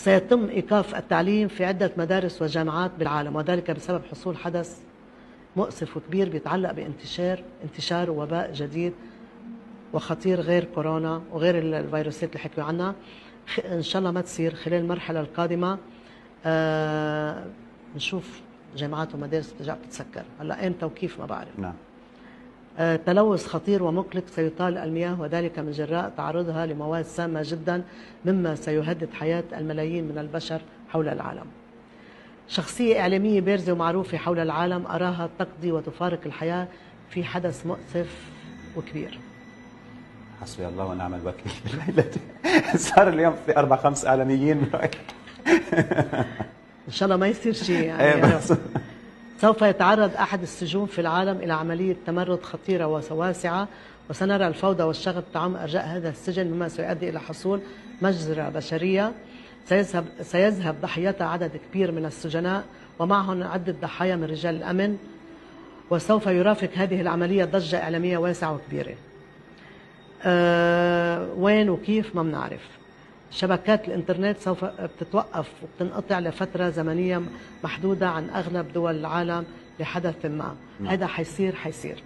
سيتم إيقاف التعليم في عدة مدارس وجامعات بالعالم، وذلك بسبب حصول حدث مؤسف وكبير بيتعلق بانتشار وباء جديد وخطير غير كورونا وغير الفيروسات اللي حكوا عنها. إن شاء الله ما تصير خلال المرحلة القادمة. نشوف جامعات ومدارس بترجع بتتسكر. هلا امتى وكيف ما بعرف. نعم. تلوث خطير ومقلق سيطال المياه، وذلك من جراء تعرضها لمواد سامة جدا مما سيهدد حياة الملايين من البشر حول العالم. شخصية إعلامية بارزة ومعروفة حول العالم أراها تقضي وتفارق الحياة في حدث مؤسف وكبير. حسبي الله ونعم الوكيل. صار اليوم في 4-5 إعلاميين. إن شاء الله ما يصير شيء يعني. سوف يتعرض أحد السجون في العالم إلى عملية تمرد خطيرة وواسعة، وسنرى الفوضى والشغب تعم أرجاء هذا السجن، مما سيؤدي إلى حصول مجزرة بشرية سيذهب ضحيتها عدد كبير من السجناء، ومعهم عدة ضحايا من رجال الأمن، وسوف يرافق هذه العملية ضجة إعلامية واسعة وكبيرة. وين وكيف ما بنعرف. شبكات الإنترنت سوف بتتوقف وبتنقطع لفترة زمنية محدودة عن أغلب دول العالم لحدث ما. هذا حيصير.